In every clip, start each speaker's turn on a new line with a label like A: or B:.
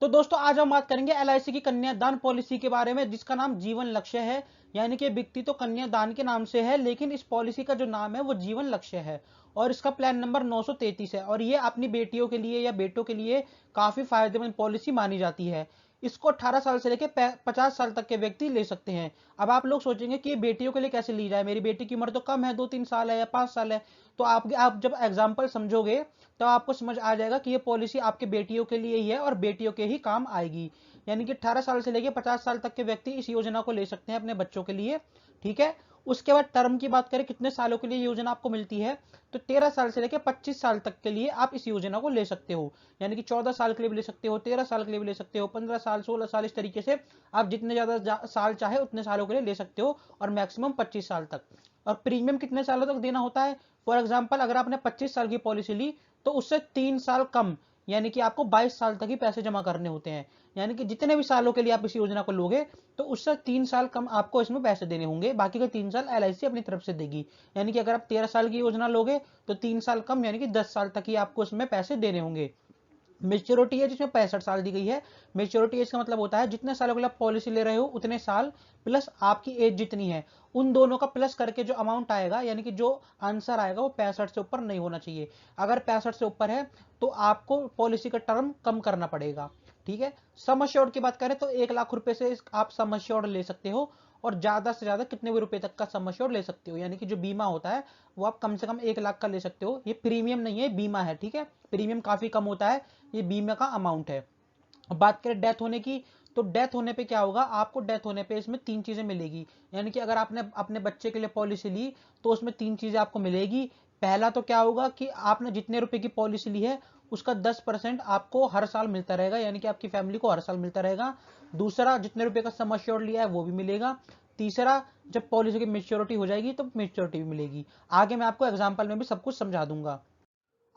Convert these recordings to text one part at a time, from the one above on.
A: तो दोस्तों आज हम बात करेंगे एलआईसी की कन्यादान पॉलिसी के बारे में, जिसका नाम जीवन लक्ष्य है। यानी कि व्यक्ति तो कन्यादान के नाम से है, लेकिन इस पॉलिसी का जो नाम है वो जीवन लक्ष्य है और इसका प्लान नंबर 933 है और ये अपनी बेटियों के लिए या बेटों के लिए काफी फायदेमंद पॉलिसी मानी जाती है। इसको 18 साल से लेकर 50 साल तक के व्यक्ति ले सकते हैं। अब आप लोग सोचेंगे कि बेटियों के लिए कैसे ली जाए, मेरी बेटी की उम्र तो कम है, 2-3 साल है या 5 साल है। तो आप जब एग्जाम्पल समझोगे तो आपको समझ आ जाएगा कि ये पॉलिसी आपके बेटियों के लिए ही है और बेटियों के ही काम आएगी। यानी कि 18 साल से लेकर 50 साल तक के व्यक्ति इस योजना को ले सकते हैं अपने बच्चों के लिए। ठीक है। उसके बाद टर्म की बात करें, कितने सालों के लिए योजना आपको मिलती है, तो 13 साल से लेकर 25 साल तक के लिए आप इस योजना को ले सकते हो। यानी कि 14 साल के लिए भी ले सकते हो, 13 साल के लिए भी ले सकते हो, 15 साल, 16 साल, इस तरीके से आप जितने ज्यादा साल चाहे उतने सालों के लिए ले सकते हो और मैक्सिमम 25 साल तक। और प्रीमियम कितने सालों तक देना होता है? फॉर एग्जाम्पल, अगर आपने 25 साल की पॉलिसी ली तो उससे 3 साल कम, यानी कि आपको 22 साल तक ही पैसे जमा करने होते हैं। यानी कि जितने भी सालों के लिए आप इस योजना को लोगे तो उससे 3 साल कम आपको इसमें पैसे देने होंगे, बाकी के 3 साल एलआईसी अपनी तरफ से देगी। यानी कि अगर आप 13 साल की योजना लोगे तो 3 साल कम, यानी कि 10 साल तक ही आपको इसमें पैसे देने होंगे। मेच्योरिटी एज इसमें 65 साल दी गई है। मेच्योरिटी एज का मतलब होता है जितने सालों के लिए आप पॉलिसी ले रहे हो उतने साल प्लस आपकी एज जितनी है, उन दोनों का प्लस करके जो अमाउंट आएगा, यानी कि जो आंसर आएगा वो 65 से ऊपर नहीं होना चाहिए। अगर 65 से ऊपर है तो आपको पॉलिसी का टर्म कम करना पड़ेगा। ठीक है। सम अश्योर्ड की बात करें तो 1 लाख रुपए से आप सम अश्योर्ड ले सकते हो और ज्यादा से ज्यादा कितने भी रुपए तक का सम अश्योर्ड ले सकते हो। यानी कि जो बीमा होता है वो आप कम से कम 1 लाख का ले सकते हो। ये प्रीमियम नहीं है, बीमा है। ठीक है। प्रीमियम काफी कम होता है, ये बीमा का अमाउंट है। अब बात करें डेथ होने की, तो डेथ होने पे क्या होगा, आपको डेथ होने पे इसमें 3 चीजें मिलेगी। यानी कि अगर आपने अपने बच्चे के लिए पॉलिसी ली तो उसमें 3 चीजें आपको मिलेगी। पहला तो क्या होगा कि आपने जितने रुपए की पॉलिसी ली है उसका 10% आपको हर साल मिलता रहेगा, यानी कि आपकी फैमिली को हर साल मिलता रहेगा। दूसरा, जितने रुपए का सम अश्योर्ड लिया है वो भी मिलेगा। तीसरा, जब पॉलिसी की मेच्योरिटी हो जाएगी तो मेच्योरिटी भी मिलेगी। आगे मैं आपको एग्जाम्पल में भी सब कुछ समझा दूंगा।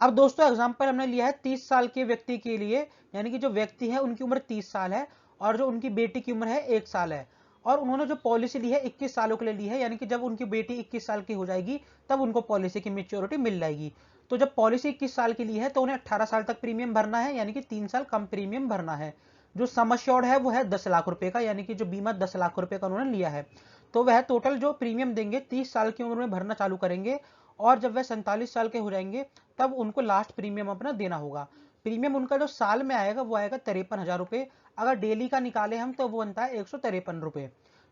A: अब दोस्तों एग्जाम्पल हमने लिया है 30 साल के व्यक्ति के लिए, यानी कि जो व्यक्ति है उनकी उम्र 30 साल है और जो उनकी बेटी की उम्र है 1 साल है और उन्होंने जो पॉलिसी ली है 21 सालों के लिए ली है। यानी कि जब उनकी बेटी 21 साल की हो जाएगी तब उनको पॉलिसी की मेच्योरिटी मिल जाएगी। तो जब पॉलिसी 21 साल की ली है तो उन्हें 18 साल तक प्रीमियम भरना है, यानी कि 3 साल कम प्रीमियम भरना है। जो सम अश्योर्ड है वो है 10 लाख रुपए का, यानी कि जो बीमा 10 लाख रुपए का उन्होंने लिया है। तो वह टोटल जो प्रीमियम देंगे 30 साल की उम्र में भरना चालू करेंगे और जब वह 47 साल के हो जाएंगे तब उनको लास्ट प्रीमियम अपना देना होगा। प्रीमियम उनका जो साल में आएगा वो आएगा 53,000 रुपए। अगर डेली का निकाले हम तो वो बनता है 153 रुपए।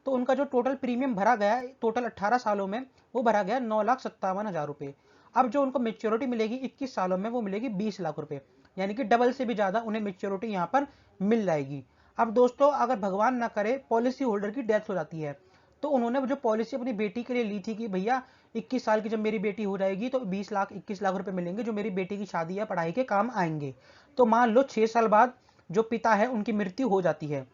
A: तो उनका जो टोटल प्रीमियम भरा गया टोटल 18 सालों में वो भरा गया 9,57,000 रुपए। अब जो उनको मेच्योरिटी मिलेगी 21 सालों में वो मिलेगी 20 लाख रुपए, यानी कि डबल से भी ज्यादा उन्हें मेच्योरिटी यहाँ पर मिल जाएगी। अब दोस्तों अगर भगवान ना करे पॉलिसी होल्डर की डेथ हो जाती है तो उन्होंने जो पॉलिसी अपनी बेटी के लिए ली थी कि भैया 21 साल की जब मेरी बेटी हो जाएगी तो 20 लाख 21 लाख रुपए मिलेंगे जो मेरी बेटी की शादी या पढ़ाई के काम आएंगे। तो मान लो 6 साल बाद जो पिता है उनकी मृत्यु हो जाती है,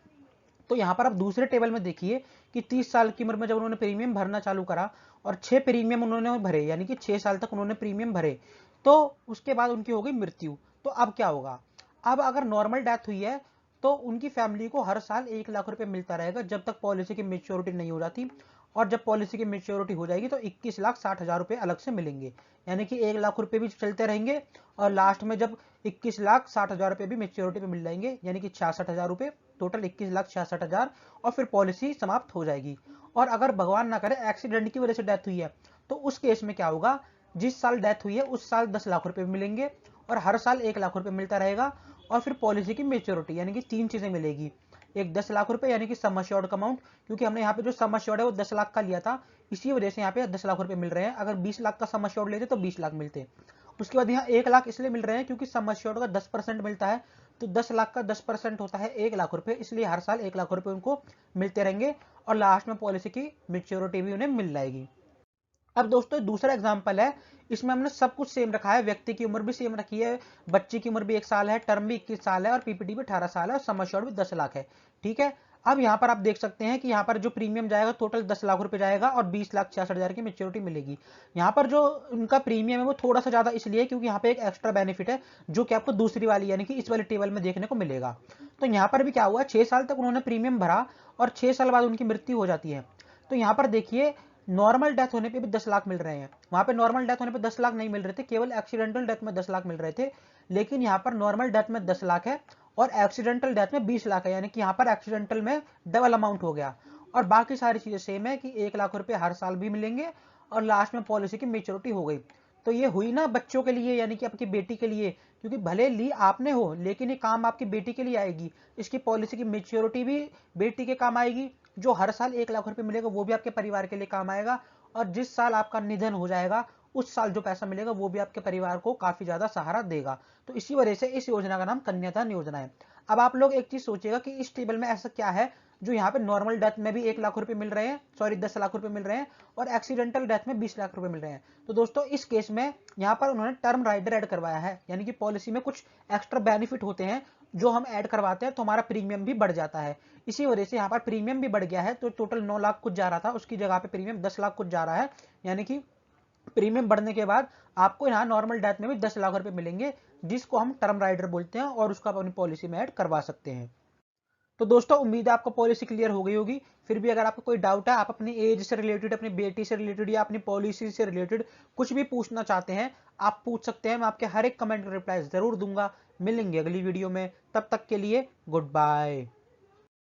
A: तो यहां पर आप दूसरे टेबल में देखिए कि 30 साल की उम्र में जब उन्होंने प्रीमियम भरना चालू करा और 6 प्रीमियम उन्होंने भरे, यानी कि 6 साल तक उन्होंने प्रीमियम भरे, तो उसके बाद उनकी हो गई मृत्यु। तो अब क्या होगा, अब अगर नॉर्मल डेथ हुई है तो उनकी फैमिली को हर साल 1 लाख रुपए मिलता रहेगा जब तक पॉलिसी की मेच्योरिटी नहीं हो जाती। और जब पॉलिसी की मेच्योरिटी हो जाएगी तो 21,60,000 रुपए अलग से मिलेंगे, यानी कि 1 लाख रुपए भी चलते रहेंगे और लास्ट में जब 21,60,000 रुपए भी मेच्योरिटी पे मिल जाएंगे, यानी कि 66,000 रुपए, टोटल 21,66,000 और फिर पॉलिसी समाप्त हो जाएगी। और अगर भगवान ना करे एक्सीडेंट की वजह से डेथ हुई है तो उस केस में क्या होगा, जिस साल डेथ हुई है उस साल 10 लाख रुपए मिलेंगे और हर साल 1 लाख रुपए मिलता रहेगा और फिर पॉलिसी की मेच्योरिटी, यानी कि 3 चीजें मिलेगी। एक 10 लाख रुपए यानी कि सम अश्योर्ड का अमाउंट, क्योंकि हमने यहाँ पे जो सम अश्योर्ड है वो 10 लाख का लिया था, इसी वजह से यहाँ पे 10 लाख रुपए मिल रहे हैं। अगर 20 लाख का सम अश्योर्ड लेते तो 20 लाख मिलते। उसके बाद यहाँ 1 लाख इसलिए मिल रहे हैं क्योंकि सम अश्योर्ड का 10% मिलता है, तो 10 लाख का 10% होता है 1 लाख रुपए, इसलिए हर साल 1 लाख रुपए उनको मिलते रहेंगे और लास्ट में पॉलिसी की मेच्योरिटी भी उन्हें मिल जाएगी। अब दोस्तों दूसरा एग्जांपल है, इसमें हमने सब कुछ सेम रखा है, व्यक्ति की उम्र भी सेम रखी है, बच्चे की उम्र भी 1 साल है, टर्म भी 21 साल है और पीपीटी भी 18 साल है और सम अश्योर्ड भी 10 लाख है। ठीक है। अब यहाँ पर आप देख सकते हैं कि यहाँ पर जो प्रीमियम जाएगा टोटल 10 लाख रुपए जाएगा और 20,66,000 की मेच्योरिटी मिलेगी। यहाँ पर जो उनका प्रीमियम है वो थोड़ा सा ज्यादा इसलिए क्योंकि यहाँ पे एक एक्स्ट्रा बेनिफिट है जो कि आपको दूसरी वाली यानी कि इस वाले टेबल में देखने को मिलेगा। तो यहाँ पर भी क्या हुआ, 6 साल तक उन्होंने प्रीमियम भरा और 6 साल बाद उनकी मृत्यु हो जाती है। तो यहाँ पर देखिए नॉर्मल डेथ होने पे भी 10 लाख मिल रहे हैं, वहां पे नॉर्मल डेथ होने पे 10 लाख नहीं मिल रहे थे, केवल एक्सीडेंटल डेथ में 10 लाख मिल रहे थे, लेकिन यहाँ पर नॉर्मल डेथ में 10 लाख है और एक्सीडेंटल डेथ में 20 लाख है, यानी कि यहाँ पर एक्सीडेंटल में डबल अमाउंट हो गया। और बाकी सारी चीजें सेम है कि 1 लाख रुपए हर साल भी मिलेंगे और लास्ट में पॉलिसी की मेच्योरिटी हो गई। तो ये हुई ना बच्चों के लिए, यानी कि आपकी बेटी के लिए, क्योंकि भले ली आपने हो लेकिन ये काम आपकी बेटी के लिए आएगी। इसकी पॉलिसी की मेच्योरिटी भी बेटी के काम आएगी, जो हर साल 1 लाख रुपए मिलेगा वो भी आपके परिवार के लिए काम आएगा, और जिस साल आपका निधन हो जाएगा उस साल जो पैसा मिलेगा वो भी आपके परिवार को काफी ज्यादा सहारा देगा। तो इसी वजह से इस योजना का नाम कन्यादान योजना है। अब आप लोग एक चीज सोचिएगा कि इस टेबल में ऐसा क्या है जो यहाँ पे नॉर्मल डेथ में भी 1 लाख रुपए मिल रहे हैं, सॉरी 10 लाख रुपए मिल रहे हैं, और एक्सीडेंटल डेथ में 20 लाख रुपए मिल रहे हैं। तो दोस्तों इस केस में यहाँ पर उन्होंने टर्म राइडर ऐड करवाया है, यानी कि पॉलिसी में कुछ एक्स्ट्रा बेनिफिट होते हैं जो हम ऐड करवाते हैं तो हमारा प्रीमियम भी बढ़ जाता है। इसी वजह से यहाँ पर प्रीमियम भी बढ़ गया है, तो टोटल 9 लाख कुछ जा रहा था उसकी जगह पे प्रीमियम 10 लाख कुछ जा रहा है। यानी कि प्रीमियम बढ़ने के बाद आपको यहाँ नॉर्मल डेथ में भी 10 लाख रुपए मिलेंगे, जिसको हम टर्म राइडर बोलते हैं, और उसको आप अपनी पॉलिसी में ऐड करवा सकते हैं। तो दोस्तों उम्मीद है आपको पॉलिसी क्लियर हो गई होगी। फिर भी अगर आपको कोई डाउट है, आप अपनी एज से रिलेटेड, अपनी बेटी से रिलेटेड या अपनी पॉलिसी से रिलेटेड कुछ भी पूछना चाहते हैं, आप पूछ सकते हैं। मैं आपके हर एक कमेंट का रिप्लाई जरूर दूंगा। मिलेंगे अगली वीडियो में, तब तक के लिए गुड बाय।